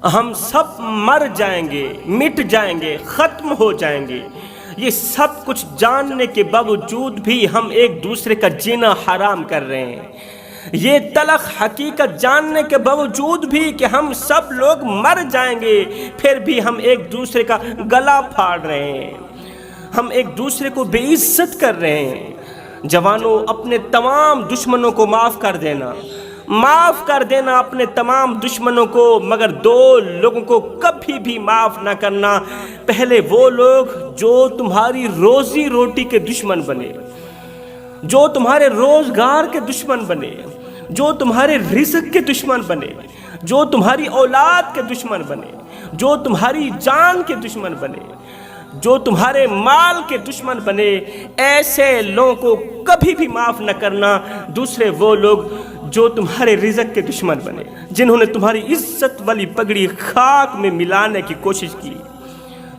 ہم سب مر جائیں گے، مٹ جائیں گے، ختم ہو جائیں گے۔ یہ سب کچھ جاننے کے باوجود بھی ہم ایک دوسرے کا جینا حرام کر رہے ہیں۔ یہ تلخ حقیقت جاننے کے باوجود بھی کہ ہم سب لوگ مر جائیں گے، پھر بھی ہم ایک دوسرے کا گلا پھاڑ رہے ہیں، ہم ایک دوسرے کو بے عزت کر رہے ہیں۔ جوانوں، اپنے تمام دشمنوں کو معاف کر دینا، معاف کر دینا اپنے تمام دشمنوں کو، مگر دو لوگوں کو کبھی بھی معاف نہ کرنا۔ پہلے وہ لوگ جو تمہاری روزی روٹی کے دشمن بنے، جو تمہارے روزگار کے دشمن بنے، جو تمہارے رزق کے دشمن بنے، جو تمہاری اولاد کے دشمن بنے، جو تمہاری جان کے دشمن بنے، جو تمہارے مال کے دشمن بنے، ایسے لوگوں کو کبھی بھی معاف نہ کرنا۔ دوسرے وہ لوگ جو تمہارے رزق کے دشمن بنے، جنہوں نے تمہاری عزت والی پگڑی خاک میں ملانے کی کوشش کی،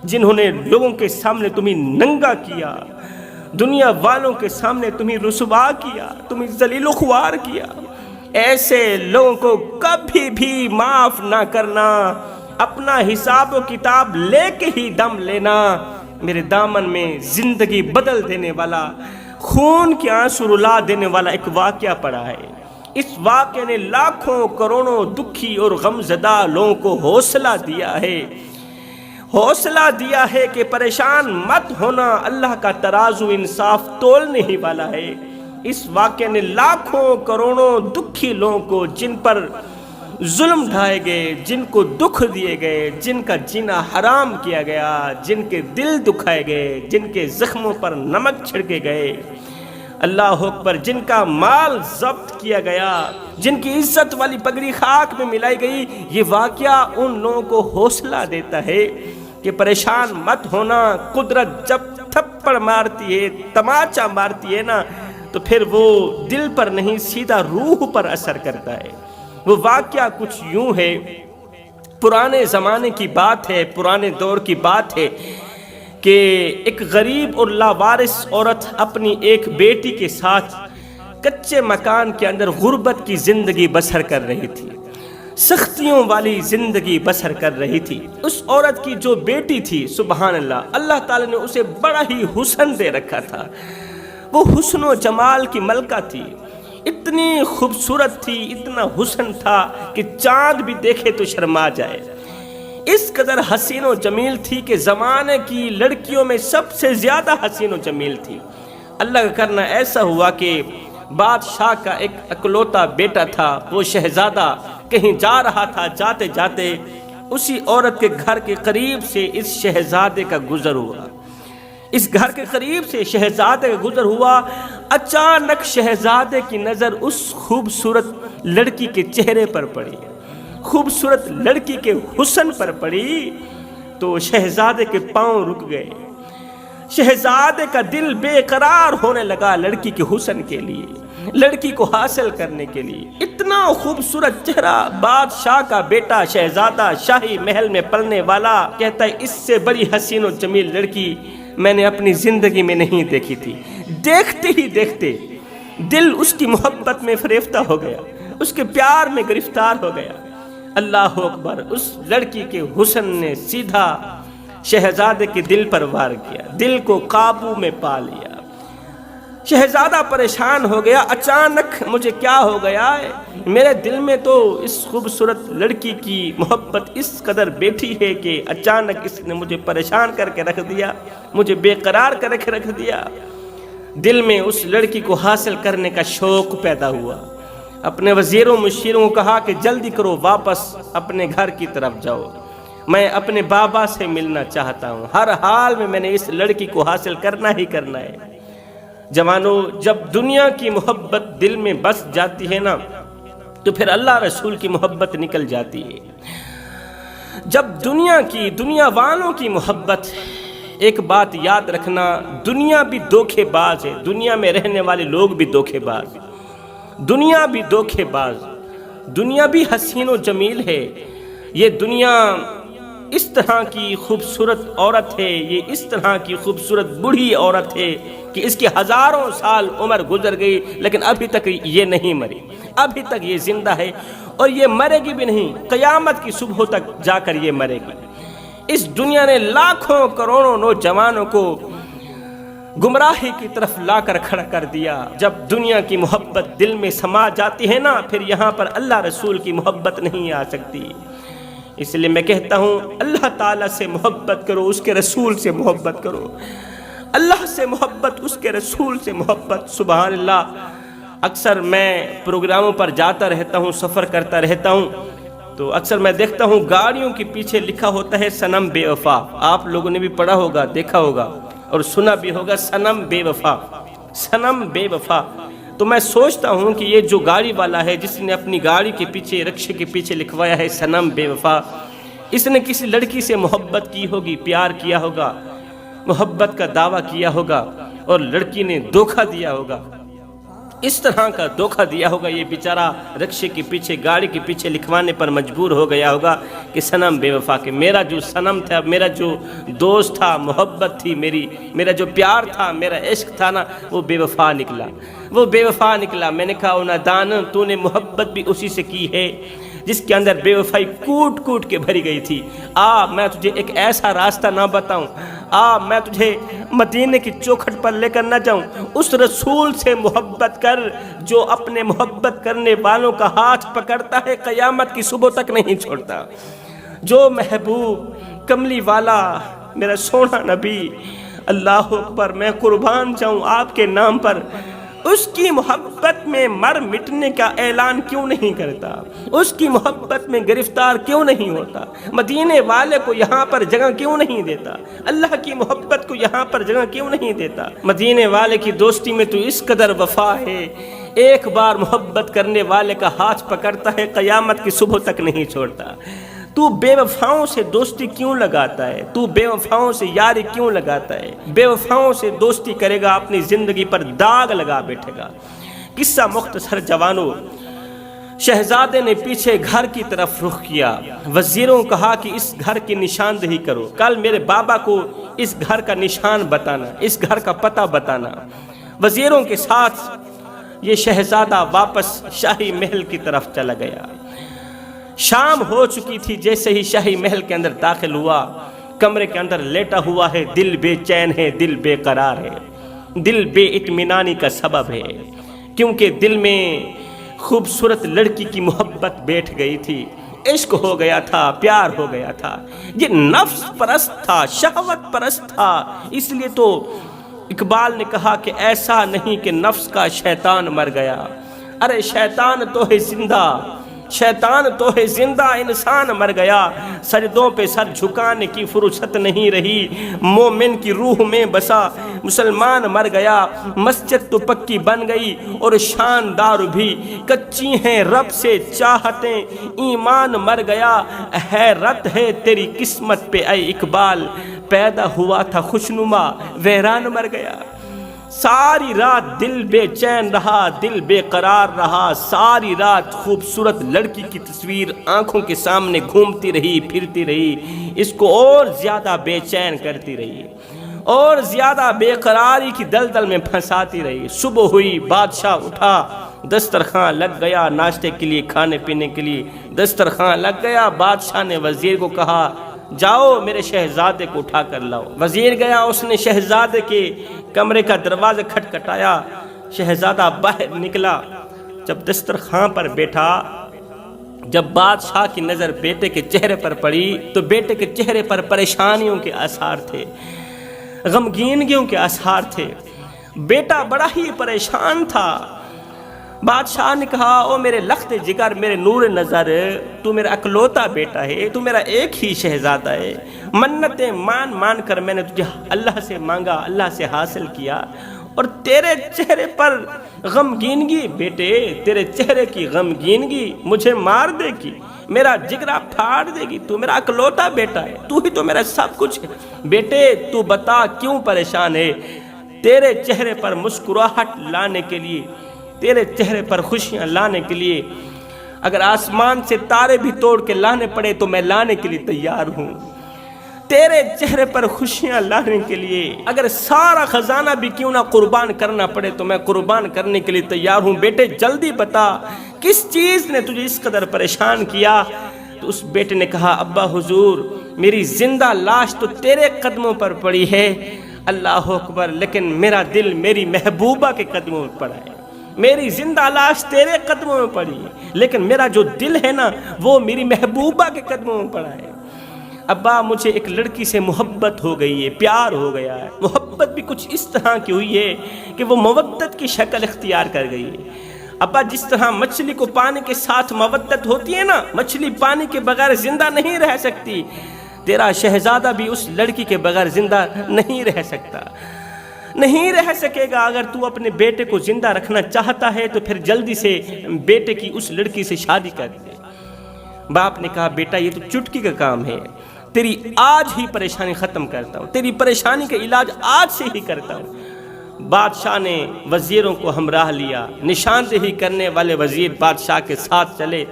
جنہوں نے لوگوں کے سامنے تمہیں ننگا کیا، دنیا والوں کے سامنے تمہیں رسوا کیا، تمہیں ذلیل و خوار کیا، ایسے لوگوں کو کبھی بھی معاف نہ کرنا۔ اپنا حساب و کتاب لے کے ہی دم لینا۔ میرے دامن میں زندگی بدل دینے والا، خون کے آنسو رلا دینے والا ایک واقعہ پڑا ہے۔ اس واقعے نے لاکھوں کروڑوں دکھی اور غمزدہ لوگوں کو حوصلہ دیا ہے، حوصلہ دیا ہے کہ پریشان مت ہونا، اللہ کا ترازو انصاف تولنے ہی والا ہے۔ اس واقعے نے لاکھوں کروڑوں دکھی لوگوں کو، جن پر ظلم ڈھائے گئے، جن کو دکھ دیے گئے، جن کا جینا حرام کیا گیا، جن کے دل دکھائے گئے، جن کے زخموں پر نمک چھڑکے گئے، اللہ اکبر، جن کا مال ضبط کیا گیا، جن کی عزت والی پگڑی خاک میں ملائی گئی، یہ واقعہ ان لوگوں کو حوصلہ دیتا ہے کہ پریشان مت ہونا۔ قدرت جب تھپڑ مارتی ہے، تماچا مارتی ہے نا، تو پھر وہ دل پر نہیں، سیدھا روح پر اثر کرتا ہے۔ وہ واقعہ کچھ یوں ہے، پرانے زمانے کی بات ہے، پرانے دور کی بات ہے کہ ایک غریب اور لاوارث عورت اپنی ایک بیٹی کے ساتھ کچے مکان کے اندر غربت کی زندگی بسر کر رہی تھی، سختیوں والی زندگی بسر کر رہی تھی۔ اس عورت کی جو بیٹی تھی، سبحان اللہ، اللہ تعالی نے اسے بڑا ہی حسن دے رکھا تھا۔ وہ حسن و جمال کی ملکہ تھی، اتنی خوبصورت تھی، اتنا حسن تھا کہ چاند بھی دیکھے تو شرما جائے۔ اس قدر حسین و جمیل تھی کہ زمانے کی لڑکیوں میں سب سے زیادہ حسین و جمیل تھی۔ اللہ کا کرنا ایسا ہوا کہ بادشاہ کا ایک اکلوتا بیٹا تھا، وہ شہزادہ کہیں جا رہا تھا، جاتے جاتے اسی عورت کے گھر کے قریب سے اس شہزادے کا گزر ہوا، اس گھر کے قریب سے شہزادے کا گزر ہوا۔ اچانک شہزادے کی نظر اس خوبصورت لڑکی کے چہرے پر پڑی، خوبصورت لڑکی کے حسن پر پڑی، تو شہزادے کے پاؤں رک گئے، شہزادے کا دل بے قرار ہونے لگا لڑکی کے حسن کے لیے، لڑکی کو حاصل کرنے کے لیے۔ اتنا خوبصورت چہرہ، بادشاہ کا بیٹا، شہزادہ، شاہی محل میں پلنے والا، کہتا ہے اس سے بڑی حسین و جمیل لڑکی میں نے اپنی زندگی میں نہیں دیکھی تھی۔ دیکھتے ہی دیکھتے دل اس کی محبت میں فریفتہ ہو گیا، اس کے پیار میں گرفتار ہو گیا۔ اللہ اکبر، اس لڑکی کے حسن نے سیدھا شہزادے کے دل پر وار کیا، دل کو قابو میں پا لیا۔ شہزادہ پریشان ہو گیا، اچانک مجھے کیا ہو گیا ہے؟ میرے دل میں تو اس خوبصورت لڑکی کی محبت اس قدر بیٹھی ہے کہ اچانک اس نے مجھے پریشان کر کے رکھ دیا، مجھے بے قرار کر کے رکھ دیا۔ دل میں اس لڑکی کو حاصل کرنے کا شوق پیدا ہوا۔ اپنے وزیروں مشیروں کو کہا کہ جلدی کرو، واپس اپنے گھر کی طرف جاؤ، میں اپنے بابا سے ملنا چاہتا ہوں، ہر حال میں نے اس لڑکی کو حاصل کرنا ہی کرنا ہے۔ جوانوں، جب دنیا کی محبت دل میں بس جاتی ہے نا، تو پھر اللہ رسول کی محبت نکل جاتی ہے۔ جب دنیا والوں کی محبت، ایک بات یاد رکھنا، دنیا بھی دھوکے باز ہے، دنیا میں رہنے والے لوگ بھی دھوکے باز، دنیا بھی دھوکے باز، دنیا بھی حسین و جمیل ہے۔ یہ دنیا اس طرح کی خوبصورت عورت ہے، یہ اس طرح کی خوبصورت بوڑھی عورت ہے کہ اس کی ہزاروں سال عمر گزر گئی لیکن ابھی تک یہ نہیں مری، ابھی تک یہ زندہ ہے اور یہ مرے گی بھی نہیں، قیامت کی صبح تک جا کر یہ مرے گی۔ اس دنیا نے لاکھوں کروڑوں نوجوانوں کو گمراہی کی طرف لا کر کھڑا کر دیا۔ جب دنیا کی محبت دل میں سما جاتی ہے نا، پھر یہاں پر اللہ رسول کی محبت نہیں آ سکتی۔ اس لیے میں کہتا ہوں اللہ تعالیٰ سے محبت کرو، اس کے رسول سے محبت کرو، اللہ سے محبت، اس کے رسول سے محبت۔ سبحان اللہ، اکثر میں پروگراموں پر جاتا رہتا ہوں، سفر کرتا رہتا ہوں، تو اکثر میں دیکھتا ہوں گاڑیوں کے پیچھے لکھا ہوتا ہے صنم بے وفا۔ آپ لوگوں نے بھی پڑھا ہوگا، دیکھا ہوگا اور سنا بھی ہوگا، صنم بے وفا، صنم بے وفا۔ تو میں سوچتا ہوں کہ یہ جو گاڑی والا ہے جس نے اپنی گاڑی کے پیچھے، رکشے کے پیچھے لکھوایا ہے صنم بے وفا، اس نے کسی لڑکی سے محبت کی ہوگی، پیار کیا ہوگا، محبت کا دعویٰ کیا ہوگا اور لڑکی نے دھوکہ دیا ہوگا، اس طرح کا دھوکہ دیا ہوگا، یہ بیچارہ رکشے کے پیچھے، گاڑی کے پیچھے لکھوانے پر مجبور ہو گیا ہوگا کہ صنم بے وفا، کہ میرا جو صنم تھا، میرا جو دوست تھا، محبت تھی میری، میرا جو پیار تھا، میرا عشق تھا نا، وہ بے وفا نکلا، وہ بے وفا نکلا۔ میں نے کہا او نادان، تو نے محبت بھی اسی سے کی ہے جس کے اندر بے وفائی کوٹ کوٹ کے بھری گئی تھی۔ میں تجھے ایک ایسا راستہ نہ بتاؤں، میں تجھے مدینے کی چوکھٹ پر لے کر نہ جاؤں، اس رسول سے محبت کر جو اپنے محبت کرنے والوں کا ہاتھ پکڑتا ہے، قیامت کی صبح تک نہیں چھوڑتا۔ جو محبوب کملی والا میرا سونا نبی، اللہ اکبر، میں قربان جاؤں آپ کے نام پر، اس کی محبت میں مر مٹنے کا اعلان کیوں نہیں کرتا؟ اس کی محبت میں گرفتار کیوں نہیں ہوتا؟ مدینے والے کو یہاں پر جگہ کیوں نہیں دیتا؟ اللہ کی محبت کو یہاں پر جگہ کیوں نہیں دیتا؟ مدینے والے کی دوستی میں تو اس قدر وفا ہے، ایک بار محبت کرنے والے کا ہاتھ پکڑتا ہے، قیامت کی صبح تک نہیں چھوڑتا۔ تو بے وفاؤں سے دوستی کیوں لگاتا ہے؟ تو بے وفاؤں سے یاری کیوں لگاتا ہے؟ بے وفاؤں سے دوستی کرے گا، اپنی زندگی پر داغ لگا بیٹھے گا۔ قصہ مختصر جوانوں، شہزادے نے پیچھے گھر کی طرف رخ کیا، وزیروں کو کہا کہ اس گھر کی نشاندہی کرو، کل میرے بابا کو اس گھر کا نشان بتانا، اس گھر کا پتہ بتانا۔ وزیروں کے ساتھ یہ شہزادہ واپس شاہی محل کی طرف چلا گیا۔ شام ہو چکی تھی، جیسے ہی شاہی محل کے اندر داخل ہوا، کمرے کے اندر لیٹا ہوا ہے، دل بے چین ہے، دل بے قرار ہے، دل بے اطمینانی کا سبب ہے، کیونکہ دل میں خوبصورت لڑکی کی محبت بیٹھ گئی تھی، عشق ہو گیا تھا، پیار ہو گیا تھا۔ یہ نفس پرست تھا، شہوت پرست تھا، اس لیے تو اقبال نے کہا کہ ایسا نہیں کہ نفس کا شیطان مر گیا، ارے شیطان تو ہے زندہ، شیطان تو ہے زندہ، انسان مر گیا۔ سجدوں پہ سر جھکانے کی فرصت نہیں رہی، مومن کی روح میں بسا مسلمان مر گیا۔ مسجد تو پکی بن گئی اور شاندار بھی، کچی ہیں رب سے چاہتیں، ایمان مر گیا۔ حیرت ہے تیری قسمت پہ اے اقبال، پیدا ہوا تھا خوشنما، ویران مر گیا۔ ساری رات دل بے چین رہا، دل بے قرار رہا، ساری رات خوبصورت لڑکی کی تصویر آنکھوں کے سامنے گھومتی رہی، پھرتی رہی، اس کو اور زیادہ بے چین کرتی رہی، اور زیادہ بے قراری کی دلدل میں پھنساتی رہی۔ صبح ہوئی، بادشاہ اٹھا، دسترخوان لگ گیا، ناشتے کے لیے، کھانے پینے کے لیے دسترخوان لگ گیا۔ بادشاہ نے وزیر کو کہا جاؤ میرے شہزادے کو اٹھا کر لاؤ۔ وزیر گیا، اس نے شہزادے کے کمرے کا دروازہ کھٹکھٹایا، شہزادہ باہر نکلا۔ جب دسترخوان پر بیٹھا، جب بادشاہ کی نظر بیٹے کے چہرے پر پڑی تو بیٹے کے چہرے پر پریشانیوں کے آثار تھے، غمگینگیوں کے آثار تھے، بیٹا بڑا ہی پریشان تھا۔ بادشاہ نے کہا او میرے لخت جگر، میرے نور نظر، تو میرا اکلوتا بیٹا ہے، تو میرا ایک ہی شہزادہ ہے، منتیں مان مان کر میں نے تجھے اللہ سے مانگا، اللہ سے حاصل کیا، اور تیرے چہرے پر غمگینگی بیٹے، تیرے چہرے کی غمگینگی مجھے مار دے گی، میرا جگرا پھاڑ دے گی، تو میرا اکلوتا بیٹا ہے، تو ہی تو میرا سب کچھ ہے۔ بیٹے تو بتا کیوں پریشان ہے؟ تیرے چہرے پر مسکراہٹ لانے کے لیے، تیرے چہرے پر خوشیاں لانے کے لیے اگر آسمان سے تارے بھی توڑ کے لانے پڑے تو میں لانے کے لیے تیار ہوں۔ تیرے چہرے پر خوشیاں لانے کے لیے اگر سارا خزانہ بھی کیوں نہ قربان کرنا پڑے تو میں قربان کرنے کے لیے تیار ہوں۔ بیٹے جلدی بتا کس چیز نے تجھے اس قدر پریشان کیا؟ تو اس بیٹے نے کہا ابا حضور میری زندہ لاش تو تیرے قدموں پر پڑی ہے، اللہ اکبر، لیکن میرا دل میری محبوبہ کے قدموں پر پڑا ہے۔ میری زندہ لاش تیرے قدموں میں پڑی ہے لیکن میرا جو دل ہے نا وہ میری محبوبہ کے قدموں میں پڑا ہے۔ ابا مجھے ایک لڑکی سے محبت ہو گئی ہے، پیار ہو گیا ہے، محبت بھی کچھ اس طرح کی ہوئی ہے کہ وہ مودت کی شکل اختیار کر گئی ہے۔ ابا جس طرح مچھلی کو پانی کے ساتھ مودت ہوتی ہے نا، مچھلی پانی کے بغیر زندہ نہیں رہ سکتی، تیرا شہزادہ بھی اس لڑکی کے بغیر زندہ نہیں رہ سکتا، نہیں رہ سکے گا۔ اگر تو اپنے بیٹے کو زندہ رکھنا چاہتا ہے تو پھر جلدی سے بیٹے کی اس لڑکی سے شادی کر دے۔ باپ نے کہا بیٹا یہ تو چٹکی کا کام ہے، تیری آج ہی پریشانی ختم کرتا ہوں، تیری پریشانی کا علاج آج سے ہی کرتا ہوں۔ بادشاہ نے وزیروں کو ہمراہ لیا، نشاندہی کرنے والے وزیر بادشاہ کے ساتھ چلے۔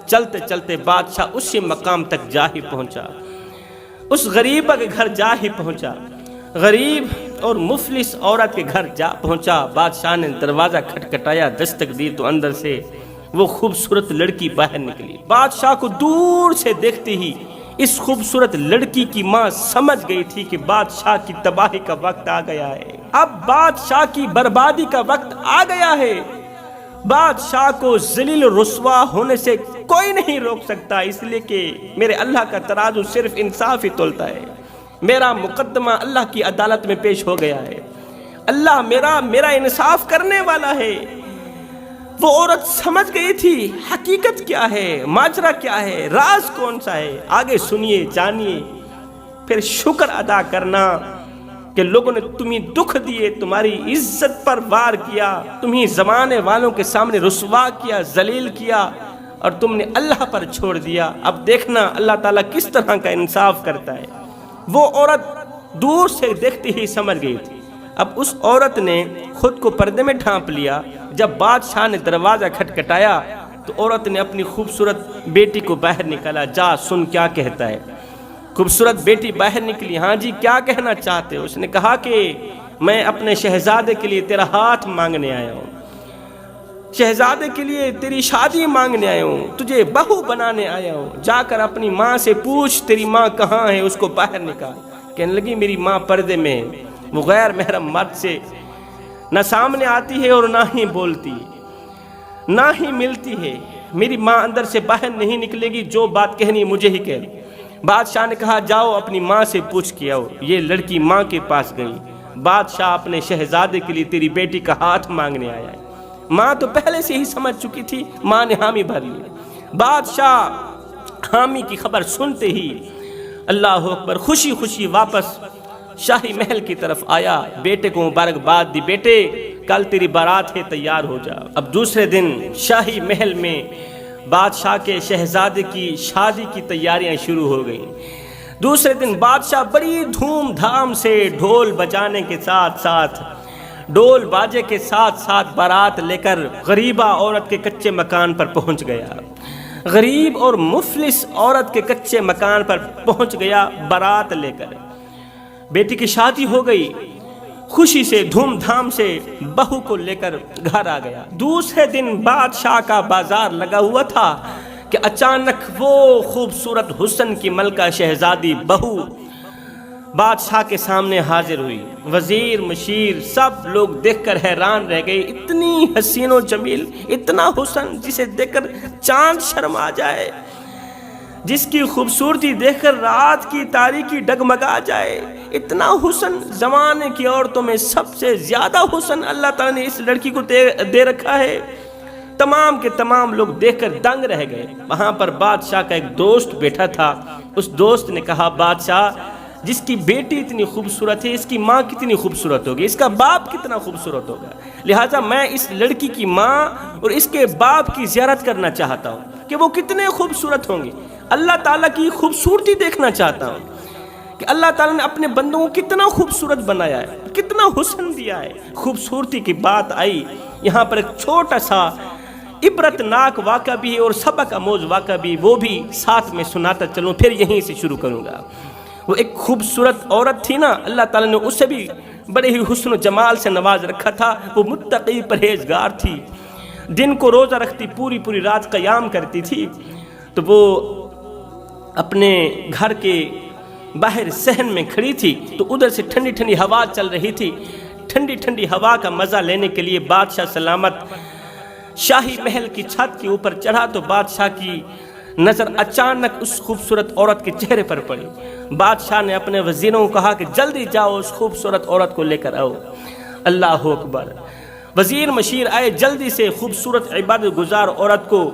چلتے چلتے بادشاہ اسی مقام تک جا ہی پہنچا، اس غریبہ کے گھر جا ہی پہنچا، غریب اور مفلس عورت کے گھر جا پہنچا۔ بادشاہ نے دروازہ کھٹکھٹایا، دستک دی تو اندر سے وہ خوبصورت لڑکی باہر نکلی۔ بادشاہ کو دور سے دیکھتے ہی اس خوبصورت لڑکی کی ماں سمجھ گئی تھی کہ بادشاہ کی تباہی کا وقت آ گیا ہے، اب بادشاہ کی بربادی کا وقت آ گیا ہے۔ بادشاہ کو ذلیل و رسوا ہونے سے کوئی نہیں روک سکتا، اس لیے کہ میرے اللہ کا ترازو صرف انصاف ہی تولتا ہے۔ میرا مقدمہ اللہ کی عدالت میں پیش ہو گیا ہے، اللہ میرا انصاف کرنے والا ہے۔ وہ عورت سمجھ گئی تھی حقیقت کیا ہے، ماجرا کیا ہے، راز کون سا ہے۔ آگے سنیے جانیے، پھر شکر ادا کرنا کہ لوگوں نے تمہیں دکھ دیے، تمہاری عزت پر وار کیا، تمہیں زمانے والوں کے سامنے رسوا کیا، ذلیل کیا، اور تم نے اللہ پر چھوڑ دیا۔ اب دیکھنا اللہ تعالیٰ کس طرح کا انصاف کرتا ہے۔ وہ عورت دور سے دیکھتے ہی سمجھ گئی تھی۔ اب اس عورت نے خود کو پردے میں ڈھانپ لیا۔ جب بادشاہ نے دروازہ کھٹکھٹایا تو عورت نے اپنی خوبصورت بیٹی کو باہر نکالا، جا سن کیا کہتا ہے۔ خوبصورت بیٹی باہر نکلی، ہاں جی کیا کہنا چاہتے ہو؟ اس نے کہا کہ میں اپنے شہزادے کے لیے تیرا ہاتھ مانگنے آیا ہوں، شہزادے کے لیے تیری شادی مانگنے آیا ہوں، تجھے بہو بنانے آیا ہوں، جا کر اپنی ماں سے پوچھ تیری ماں کہاں ہے، اس کو باہر نکال۔ کہنے لگی میری ماں پردے میں ہے، وہ غیر محرم مرد سے نہ سامنے آتی ہے اور نہ ہی بولتی، نہ ہی ملتی ہے، میری ماں اندر سے باہر نہیں نکلے گی، جو بات کہنی مجھے ہی کہہ۔ بادشاہ نے کہا جاؤ اپنی ماں سے پوچھ کے آؤ۔ یہ لڑکی ماں کے پاس گئی، بادشاہ اپنے شہزادے کے لیے تیری بیٹی کا ہاتھ مانگنے آیا ہے۔ ماں تو پہلے سے ہی سمجھ چکی تھی، ماں نے حامی بھر لی۔ بادشاہ حامی کی خبر سنتے ہی اللہ اکبر خوشی خوشی واپس شاہی محل کی طرف آیا، بیٹے کو مبارکباد دی، بیٹے کل تیری بارات ہے، تیار ہو جا۔ اب دوسرے دن شاہی محل میں بادشاہ کے شہزادے کی شادی کی تیاریاں شروع ہو گئیں۔ دوسرے دن بادشاہ بڑی دھوم دھام سے ڈھول بجانے کے ساتھ ساتھ، ڈھول باجے کے ساتھ ساتھ بارات لے کر غریبہ عورت کے کچے مکان پر پہنچ گیا۔ غریب اور مفلس عورت کے کچے مکان پر پہنچ گیا بارات لے کر۔ بیٹی کی شادی ہو گئی، خوشی سے دھوم دھام سے بہو کو لے کر گھر آ گیا۔ دوسرے دن بادشاہ کا بازار لگا ہوا تھا کہ اچانک وہ خوبصورت حسن کی ملکہ شہزادی بہو بادشاہ کے سامنے حاضر ہوئی۔ وزیر مشیر سب لوگ دیکھ کر حیران رہ گئے، اتنی حسین و جمیل، اتنا حسن جسے دیکھ کر چاند شرما جائے، جس کی خوبصورتی دیکھ کر رات کی تاریکی ڈگمگا جائے، اتنا حسن۔ زمانے کی عورتوں میں سب سے زیادہ حسن اللہ تعالیٰ نے اس لڑکی کو دے رکھا ہے۔ تمام کے تمام لوگ دیکھ کر دنگ رہ گئے۔ وہاں پر بادشاہ کا ایک دوست بیٹھا تھا، اس دوست نے کہا بادشاہ جس کی بیٹی اتنی خوبصورت ہے، اس کی ماں کتنی خوبصورت ہوگی، اس کا باپ کتنا خوبصورت ہوگا، لہٰذا میں اس لڑکی کی ماں اور اس کے باپ کی زیارت کرنا چاہتا ہوں کہ وہ کتنے خوبصورت ہوں گے۔ اللہ تعالیٰ کی خوبصورتی دیکھنا چاہتا ہوں کہ اللہ تعالیٰ نے اپنے بندوں کو کتنا خوبصورت بنایا ہے، کتنا حسن دیا ہے۔ خوبصورتی کی بات آئی، یہاں پر ایک چھوٹا سا عبرت ناک واقعہ بھی ہے اور سبق آموز واقعہ بھی، وہ بھی ساتھ میں سناتا چلوں، پھر یہیں سے شروع کروں گا۔ وہ ایک خوبصورت عورت تھی نا، اللہ تعالیٰ نے اسے بھی بڑے ہی حسن و جمال سے نواز رکھا تھا. وہ متقی پرہیزگار تھی، دن کو روزہ رکھتی، پوری پوری رات قیام کرتی تھی. تو وہ اپنے گھر کے باہر صحن میں کھڑی تھی تو ادھر سے ٹھنڈی ٹھنڈی ہوا چل رہی تھی. ٹھنڈی ٹھنڈی ہوا کا مزہ لینے کے لیے بادشاہ سلامت شاہی محل کی چھت کے اوپر چڑھا تو بادشاہ کی نظر اچانک اس خوبصورت عورت کے چہرے پر پڑی. بادشاہ نے اپنے وزیروں کو کہا کہ جلدی جاؤ اس خوبصورت عورت کو لے کر آؤ. اللہ اکبر. وزیر مشیر آئے، جلدی سے خوبصورت عبادت گزار عورت کو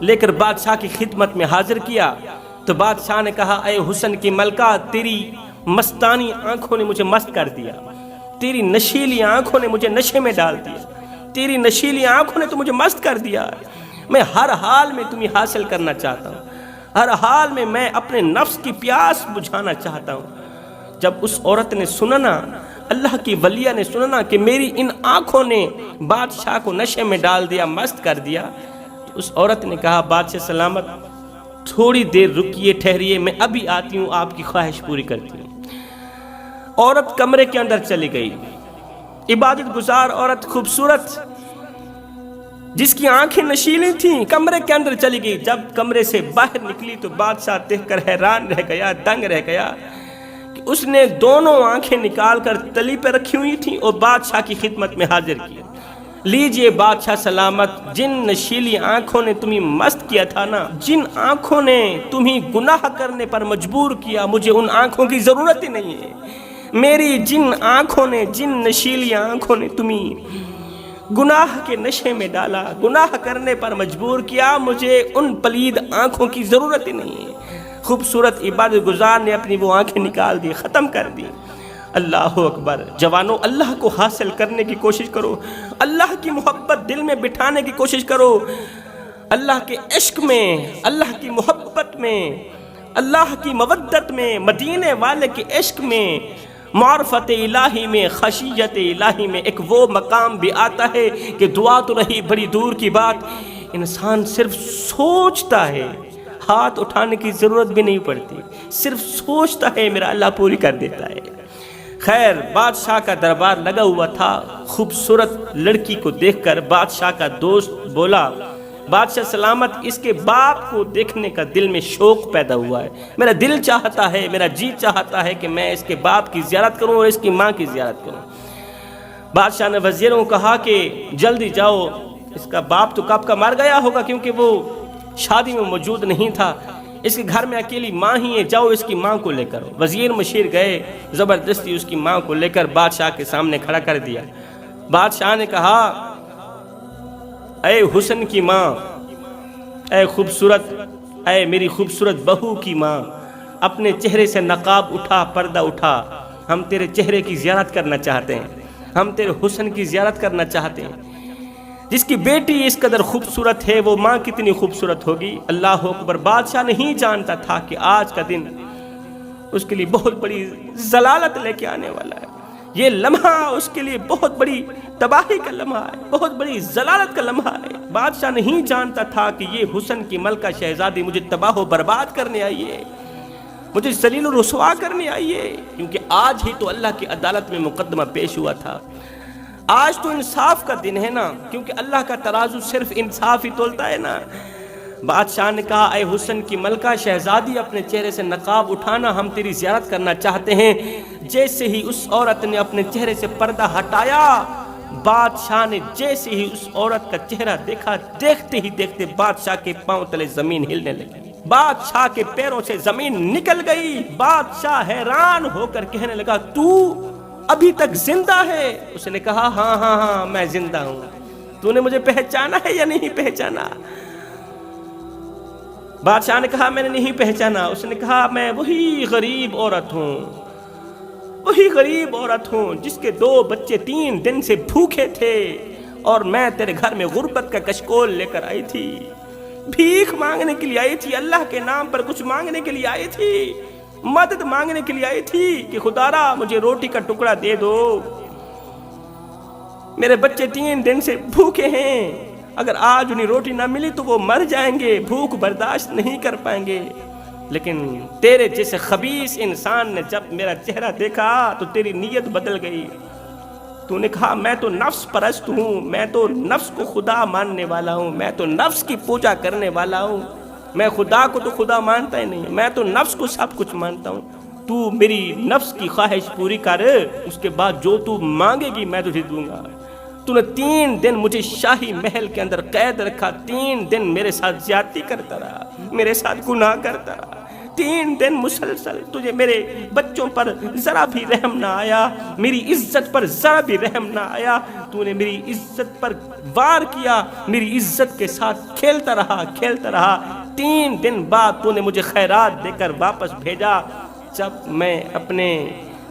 لے کر بادشاہ کی خدمت میں حاضر کیا. تو بادشاہ نے کہا اے حسن کی ملکہ، تیری مستانی آنکھوں نے مجھے مست کر دیا، تیری نشیلی آنکھوں نے مجھے نشے میں ڈال دیا، تیری نشیلی آنکھوں نے تو مجھے مست کر دیا. میں ہر حال میں تمہیں حاصل کرنا چاہتا ہوں، ہر حال میں میں اپنے نفس کی پیاس بجھانا چاہتا ہوں. جب اس عورت نے سنا نا، اللہ کی ولیہ نے سنا نا کہ میری ان آنکھوں نے بادشاہ کو نشے میں ڈال دیا، مست کر دیا، تو اس عورت نے کہا بادشاہ سلامت تھوڑی دیر رکیے، ٹھہریے، میں ابھی آتی ہوں، آپ کی خواہش پوری کرتی ہوں. عورت کمرے کے اندر چلی گئی. عبادت گزار عورت خوبصورت جس کی آنکھیں نشیلی تھیں کمرے کے اندر چلی گئی. جب کمرے سے باہر نکلی تو بادشاہ دیکھ کر حیران رہ گیا، دنگ رہ گیا کہ اس نے دونوں آنکھیں نکال کر تلی پہ رکھی ہوئی تھیں اور بادشاہ کی خدمت میں حاضر کیا. لیجئے بادشاہ سلامت، جن نشیلی آنکھوں نے تمہیں مست کیا تھا نا، جن آنکھوں نے تمہیں گناہ کرنے پر مجبور کیا، مجھے ان آنکھوں کی ضرورت ہی نہیں ہے. میری جن آنکھوں نے، جن نشیلی آنکھوں نے تمہیں گناہ کے نشے میں ڈالا، گناہ کرنے پر مجبور کیا، مجھے ان پلید آنکھوں کی ضرورت ہی نہیں ہے. خوبصورت عبادت گزار نے اپنی وہ آنکھیں نکال دی، ختم کر دی. اللہ اکبر. جوانوں، اللہ کو حاصل کرنے کی کوشش کرو، اللہ کی محبت دل میں بٹھانے کی کوشش کرو. اللہ کے عشق میں، اللہ کی محبت میں، اللہ کی مودت میں، مدینے والے کے عشق میں، معرفت الہی میں، خشیت الہی میں ایک وہ مقام بھی آتا ہے کہ دعا تو رہی بڑی دور کی بات، انسان صرف سوچتا ہے، ہاتھ اٹھانے کی ضرورت بھی نہیں پڑتی، صرف سوچتا ہے میرا اللہ پوری کر دیتا ہے. خیر، بادشاہ کا دربار لگا ہوا تھا. خوبصورت لڑکی کو دیکھ کر بادشاہ کا دوست بولا بادشاہ سلامت، اس کے باپ کو دیکھنے کا دل میں شوق پیدا ہوا ہے، میرا دل چاہتا ہے، میرا جی چاہتا ہے کہ میں اس کے باپ کی زیارت کروں اور اس کی ماں کی زیارت کروں. بادشاہ نے وزیروں کو کہا کہ جلدی جاؤ، اس کا باپ تو کب کا مر گیا ہوگا کیونکہ وہ شادی میں موجود نہیں تھا، اس کے گھر میں اکیلی ماں ہی ہے، جاؤ اس کی ماں کو لے کر. وزیر مشیر گئے، زبردستی اس کی ماں کو لے کر بادشاہ کے سامنے کھڑا کر دیا. بادشاہ نے کہا اے حسن کی ماں، اے خوبصورت، اے میری خوبصورت بہو کی ماں، اپنے چہرے سے نقاب اٹھا، پردہ اٹھا، ہم تیرے چہرے کی زیارت کرنا چاہتے ہیں، ہم تیرے حسن کی زیارت کرنا چاہتے ہیں. جس کی بیٹی اس قدر خوبصورت ہے وہ ماں کتنی خوبصورت ہوگی. اللہ اکبر. بادشاہ نہیں جانتا تھا کہ آج کا دن اس کے لیے بہت بڑی ضلالت لے کے آنے والا ہے. یہ لمحہ اس کے لیے بہت بڑی تباہی کا لمحہ ہے، بہت بڑی ضلالت کا لمحہ ہے. بادشاہ نہیں جانتا تھا کہ یہ حسن کی ملکہ شہزادی مجھے تباہ و برباد کرنے آئی ہے، مجھے ذلیل و رسوا کرنے آئی ہے، کیونکہ آج ہی تو اللہ کی عدالت میں مقدمہ پیش ہوا تھا. آج تو انصاف کا دن ہے نا، کیونکہ اللہ کا ترازو صرف انصاف ہی تولتا ہے نا. بادشاہ نے کہا اے حسن کی ملکہ شہزادی، اپنے چہرے سے نقاب اٹھانا، ہم تیری زیارت کرنا چاہتے ہیں. جیسے ہی اس عورت نے اپنے چہرے سے پردہ ہٹایا، بادشاہ نے جیسے ہی اس عورت کا چہرہ دیکھا، دیکھتے ہی دیکھتے بادشاہ کے پاؤں تلے زمین ہلنے لگی، بادشاہ کے پیروں سے زمین نکل گئی. بادشاہ حیران ہو کر کہنے لگا تو ابھی تک زندہ ہے؟ اس نے کہا ہاں ہاں ہاں میں زندہ ہوں. تو نے مجھے پہچانا ہے یا نہیں پہچانا؟ بادشاہ نے کہا میں نے نہیں پہچانا. اس نے کہا میں وہی غریب عورت ہوں، وہی غریب عورت ہوں جس کے 2 بچے 3 دن سے بھوکے تھے اور میں تیرے گھر میں غربت کا کشکول لے کر آئی تھی، بھیک مانگنے کے لیے آئی تھی، اللہ کے نام پر کچھ مانگنے کے لیے آئی تھی، مدد مانگنے کے لیے آئی تھی کہ خدا را مجھے روٹی کا ٹکڑا دے دو، میرے بچے 3 دن سے بھوکے ہیں، اگر آج انہیں روٹی نہ ملی تو وہ مر جائیں گے، بھوک برداشت نہیں کر پائیں گے. لیکن تیرے جیسے خبیث انسان نے جب میرا چہرہ دیکھا تو تیری نیت بدل گئی. تو نے کہا میں تو نفس پرست ہوں, میں تو نفس کو خدا ماننے والا ہوں, میں تو نفس کی پوجا کرنے والا ہوں, میں خدا کو تو خدا مانتا ہی نہیں, میں تو نفس کو سب کچھ مانتا ہوں. تو میری نفس کی خواہش پوری کر, اس کے بعد جو تو مانگے گی میں تجھے دوں گا. تو نے 3 دن مجھے شاہی محل کے اندر قید رکھا, 3 دن میرے ساتھ زیادتی کرتا رہا, میرے ساتھ گناہ کرتا رہا, 3 دن مسلسل. تجھے میرے بچوں پر ذرا بھی رحم نہ آیا, میری عزت پر ذرا بھی رحم نہ آیا. تو نے میری عزت پر وار کیا, میری عزت کے ساتھ کھیلتا رہا. 3 دن بعد تو نے مجھے خیرات دے کر واپس بھیجا. جب میں اپنے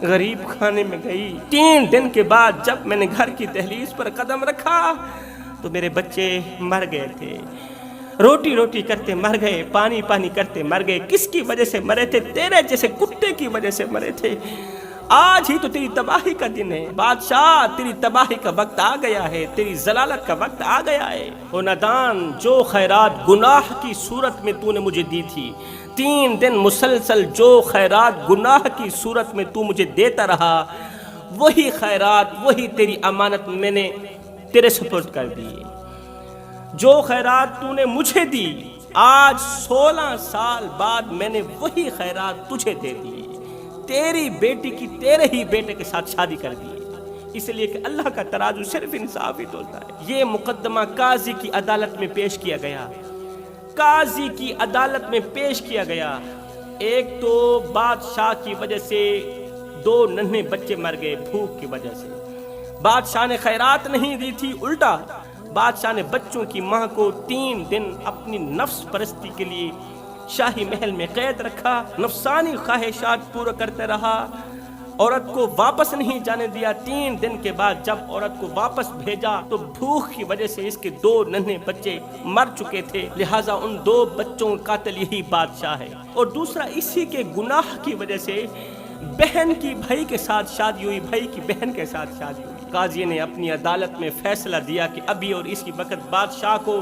غریب خانے میں گئی, 3 دن کے بعد جب میں نے گھر کی دہلیز پر قدم رکھا تو میرے بچے مر گئے تھے. روٹی کرتے مر گئے, پانی کرتے مر گئے. کس کی وجہ سے مرے تھے؟ تیرے جیسے کتے کی وجہ سے مرے تھے. آج ہی تو تیری تباہی کا دن ہے بادشاہ, تیری تباہی کا وقت آ گیا ہے, تیری ضلالت کا وقت آ گیا ہے. او نادان, جو خیرات گناہ کی صورت میں تو نے مجھے دی تھی, 3 دن مسلسل جو خیرات گناہ کی صورت میں تو مجھے دیتا رہا, وہی خیرات, وہی تیری امانت میں نے تیرے سپرد کر دی. جو خیرات تو نے مجھے دی, آج 16 سال بعد میں نے وہی خیرات تجھے دے دی. تیری بیٹی کی تیرے ہی بیٹے کے ساتھ شادی کر دی, اس لیے کہ اللہ کا ترازو صرف انصاف ہی تولتا ہے. یہ مقدمہ قاضی کی عدالت میں پیش کیا گیا, قاضی کی عدالت میں پیش کیا گیا. ایک تو بادشاہ کی وجہ سے 2 ننھے بچے مر گئے بھوک کی وجہ سے. بادشاہ نے خیرات نہیں دی تھی, الٹا بادشاہ نے بچوں کی ماں کو 3 دن اپنی نفس پرستی کے لیے شاہی محل میں قید رکھا, نفسانی خواہشات پورا کرتے رہا, عورت کو واپس نہیں جانے دیا. 3 دن کے بعد جب عورت کو واپس بھیجا تو بھوک کی وجہ سے اس کے 2 ننھے بچے مر چکے تھے, لہٰذا ان 2 بچوں کا قاتل یہی بادشاہ ہے. اور دوسرا, اسی کے گناہ کی وجہ سے بہن کی بھائی کے ساتھ شادی ہوئی, بھائی کی بہن کے ساتھ شادی ہوئی. قاضی نے اپنی عدالت میں فیصلہ دیا کہ ابھی اور اسی وقت بادشاہ کو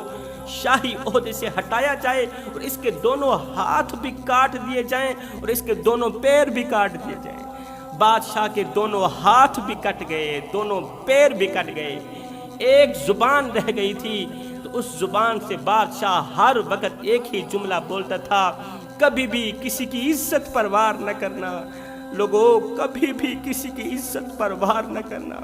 شاہی عہدے سے ہٹایا جائے, اور اس کے دونوں ہاتھ بھی کاٹ دیے جائیں, اور اس کے دونوں پیر بھی کاٹ دیے جائیں. بادشاہ کے دونوں ہاتھ بھی کٹ گئے, دونوں پیر بھی کٹ گئے, ایک زبان رہ گئی تھی. تو اس زبان سے بادشاہ ہر وقت ایک ہی جملہ بولتا تھا, کبھی بھی کسی کی عزت پر وار نہ کرنا. لوگوں, کبھی بھی کسی کی عزت پر وار نہ کرنا,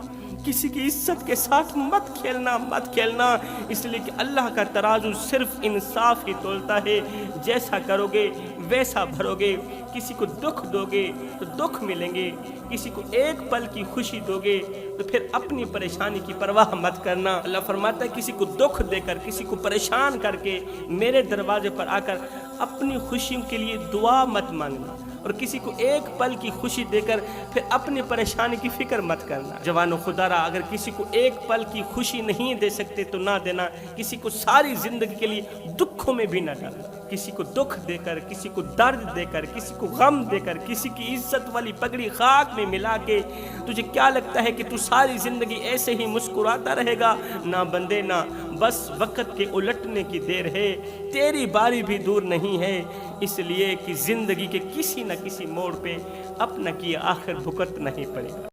کسی کی عزت کے ساتھ مت کھیلنا. اس لیے کہ اللہ کا ترازو صرف انصاف ہی تولتا ہے. جیسا کرو گے ویسا بھرو گے. کسی کو دکھ دو گے تو دکھ ملیں گے, کسی کو ایک پل کی خوشی دو گے تو پھر اپنی پریشانی کی پرواہ مت کرنا. اللہ فرماتا ہے کسی کو دکھ دے کر, کسی کو پریشان کر کے میرے دروازے پر آ کر اپنی خوشی کے لیے دعا مت مانگنا, اور کسی کو ایک پل کی خوشی دے کر پھر اپنی پریشانی کی فکر مت کرنا. جوانو, خدا را, اگر کسی کو ایک پل کی خوشی نہیں دے سکتے تو نہ دینا, کسی کو ساری زندگی کے لیے دکھوں میں بھی نہ ڈالنا. کسی کو دکھ دے کر, کسی کو درد دے کر, کسی کو غم دے کر, کسی کی عزت والی پگڑی خاک میں ملا کے تجھے کیا لگتا ہے کہ تو ساری زندگی ایسے ہی مسکراتا رہے گا؟ نہ بندے نہ, بس وقت کے الٹنے کی دیر ہے, تیری باری بھی دور نہیں ہے. اس لیے کہ زندگی کے کسی نہ کسی موڑ پہ اپنا کیا آخر بھگتنا ہی پڑے گا.